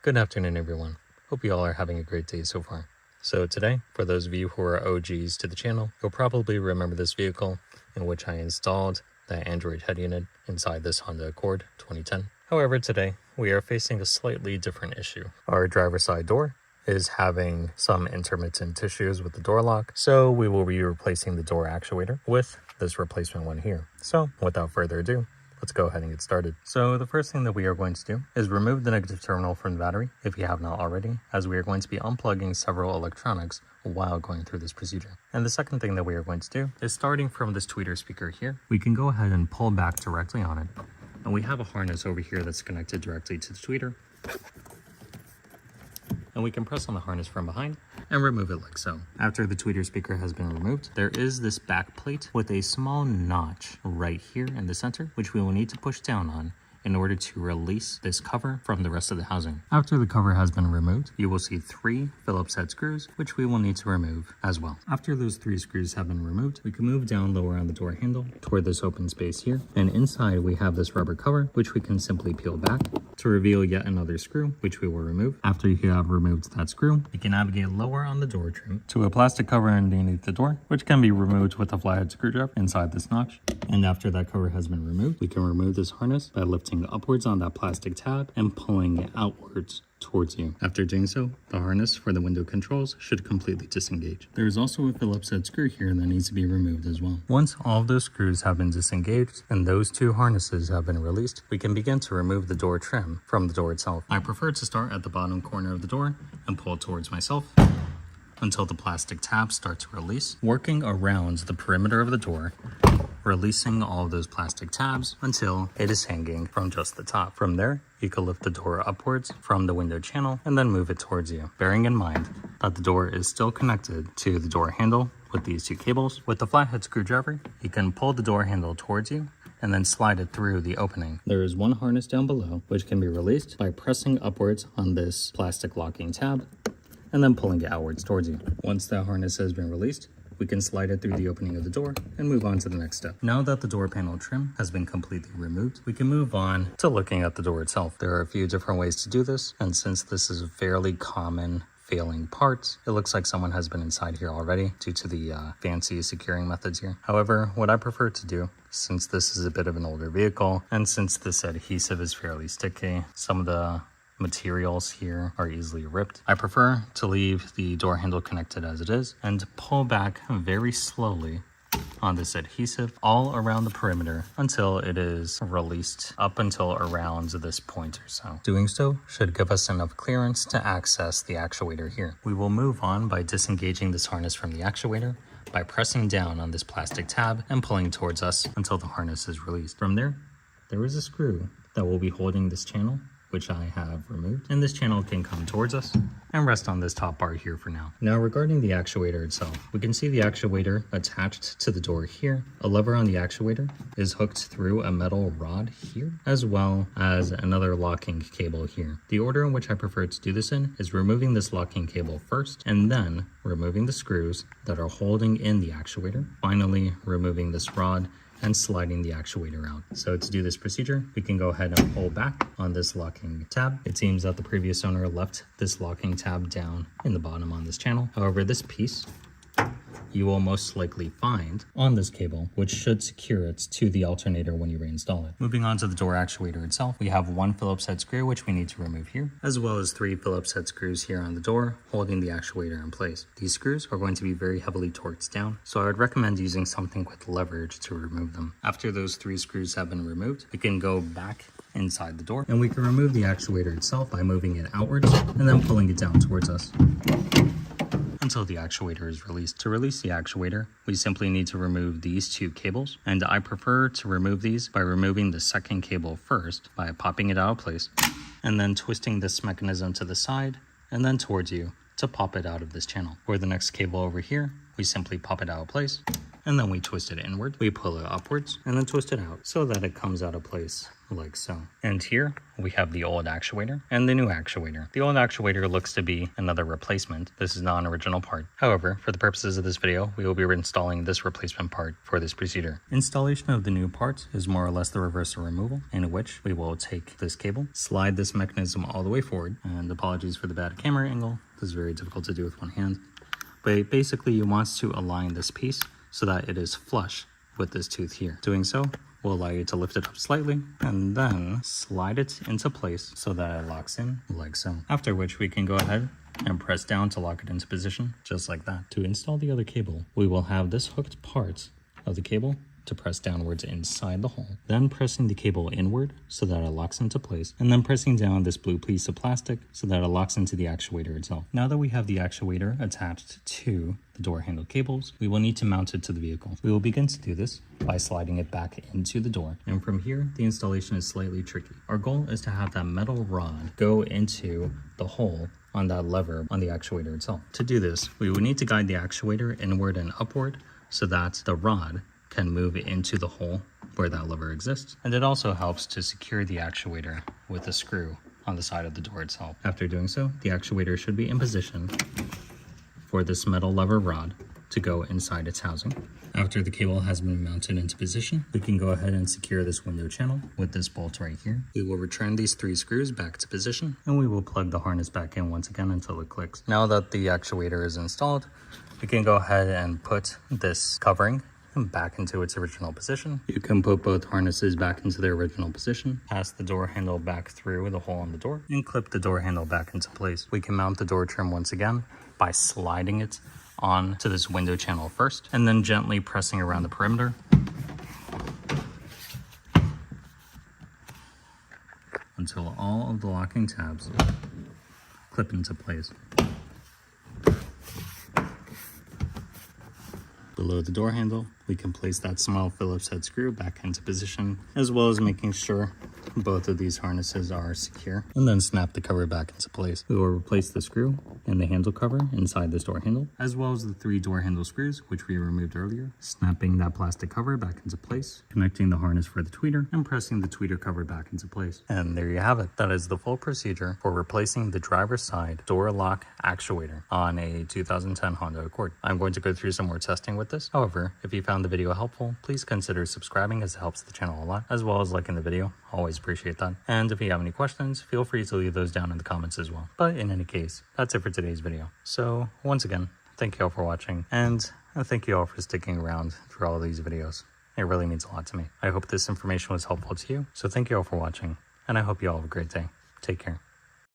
Good afternoon, everyone. Hope you all are having a great day so far. So today, for those of you who are OGs to the channel, you'll probably remember this vehicle in which I installed the Android head unit inside this Honda Accord 2010. However, today we are facing a slightly different issue. Our driver's side door is having some intermittent issues with the door lock, so we will be replacing the door actuator with this replacement one here. So without further ado, let's go ahead and get started. So the first thing that we are going to do is remove the negative terminal from the battery, if you have not already, as we are going to be unplugging several electronics while going through this procedure. And the second thing that we are going to do is, starting from this tweeter speaker here, we can go ahead and pull back directly on it. And we have a harness over here that's connected directly to the tweeter. And we can press on the harness from behind and remove it like so. After the tweeter speaker has been removed, there is this back plate with a small notch right here in the center, which we will need to push down on in order to release this cover from the rest of the housing. After the cover has been removed, you will see 3 Phillips head screws, which we will need to remove as well. After those 3 screws have been removed, we can move down lower on the door handle toward this open space here. And inside we have this rubber cover, which we can simply peel back to reveal yet another screw, which we will remove. After you have removed that screw, you can navigate lower on the door trim to a plastic cover underneath the door, which can be removed with a flathead screwdriver inside this notch. And after that cover has been removed, we can remove this harness by lifting upwards on that plastic tab and pulling it outwards towards you. After doing so, the harness for the window controls should completely disengage. There is also a Phillips head screw here that needs to be removed as well. Once all of those screws have been disengaged and those 2 harnesses have been released, we can begin to remove the door trim from the door itself. I prefer to start at the bottom corner of the door and pull towards myself until the plastic tabs start to release, working around the perimeter of the door, releasing all of those plastic tabs until it is hanging from just the top. From there, you can lift the door upwards from the window channel and then move it towards you, bearing in mind that the door is still connected to the door handle with these 2 cables. With the flathead screwdriver, you can pull the door handle towards you and then slide it through the opening. There is one harness down below, which can be released by pressing upwards on this plastic locking tab and then pulling it outwards towards you. Once that harness has been released, we can slide it through the opening of the door and move on to the next step. Now that the door panel trim has been completely removed, we can move on to looking at the door itself. There are a few different ways to do this, and since this is a fairly common failing part, it looks like someone has been inside here already due to the fancy securing methods here. However, what I prefer to do, since this is a bit of an older vehicle, and since this adhesive is fairly sticky, some of the materials here are easily ripped, I prefer to leave the door handle connected as it is and pull back very slowly on this adhesive all around the perimeter until it is released up until around this point or so. Doing so should give us enough clearance to access the actuator here. We will move on by disengaging this harness from the actuator by pressing down on this plastic tab and pulling towards us until the harness is released. From there is a screw that will be holding this channel, which I have removed, and this channel can come towards us and rest on this top bar here for now. Now, regarding the actuator itself, we can see the actuator attached to the door here. A lever on the actuator is hooked through a metal rod here, as well as another locking cable here. The order in which I prefer to do this in is removing this locking cable first, and then removing the screws that are holding in the actuator, finally removing this rod and sliding the actuator out. So to do this procedure, we can go ahead and pull back on this locking tab. It seems that the previous owner left this locking tab down in the bottom on this channel. However, this piece you will most likely find on this cable, which should secure it to the alternator when you reinstall it. Moving on to the door actuator itself, we have 1 Phillips head screw, which we need to remove here, as well as 3 Phillips head screws here on the door, holding the actuator in place. These screws are going to be very heavily torqued down, so I would recommend using something with leverage to remove them. After those 3 screws have been removed, we can go back inside the door, and we can remove the actuator itself by moving it outwards and then pulling it down towards us until the actuator is released. To release the actuator, we simply need to remove these 2 cables, and I prefer to remove these by removing the second cable first by popping it out of place and then twisting this mechanism to the side and then towards you to pop it out of this channel. For the next cable over here, we simply pop it out of place and then we twist it inward. We pull it upwards and then twist it out so that it comes out of place like so. And here we have the old actuator and the new actuator. The old actuator looks to be another replacement. This is not an original part. However, for the purposes of this video, we will be installing this replacement part for this procedure. Installation of the new part is more or less the reverse of removal, in which we will take this cable, slide this mechanism all the way forward, and apologies for the bad camera angle. This is very difficult to do with one hand. But basically you want to align this piece so that it is flush with this tooth here. Doing so will allow you to lift it up slightly and then slide it into place so that it locks in like so. After which we can go ahead and press down to lock it into position just like that. To install the other cable, we will have this hooked part of the cable to press downwards inside the hole, then pressing the cable inward so that it locks into place, and then pressing down this blue piece of plastic so that it locks into the actuator itself. Now that we have the actuator attached to the door handle cables, we will need to mount it to the vehicle. We will begin to do this by sliding it back into the door, and from here the installation is slightly tricky. Our goal is to have that metal rod go into the hole on that lever on the actuator itself. To do this, we will need to guide the actuator inward and upward so that the rod can move into the hole where that lever exists. And it also helps to secure the actuator with a screw on the side of the door itself. After doing so, the actuator should be in position for this metal lever rod to go inside its housing. After the cable has been mounted into position, we can go ahead and secure this window channel with this bolt right here. We will return these 3 screws back to position, and we will plug the harness back in once again until it clicks. Now that the actuator is installed, we can go ahead and put this covering back into its original position. You can put both harnesses back into their original position, pass the door handle back through the hole in the door, and clip the door handle back into place. We can mount the door trim once again by sliding it on to this window channel first, and then gently pressing around the perimeter until all of the locking tabs clip into place. Below the door handle, we can place that small Phillips head screw back into position, as well as making sure both of these harnesses are secure, and then snap the cover back into place. We will replace the screw and the handle cover inside this door handle, as well as the 3 door handle screws, which we removed earlier, snapping that plastic cover back into place, connecting the harness for the tweeter, and pressing the tweeter cover back into place. And there you have it. That is the full procedure for replacing the driver's side door lock actuator on a 2010 Honda Accord. I'm going to go through some more testing with this. However, if you found the video helpful, please consider subscribing, as it helps the channel a lot, as well as liking the video. Always appreciate that. And if you have any questions, feel free to leave those down in the comments as well. But in any case, that's it for today's video. So once again, thank you all for watching, and thank you all for sticking around through all of these videos. It really means a lot to me. I hope this information was helpful to you. So thank you all for watching, and I hope you all have a great day. Take care.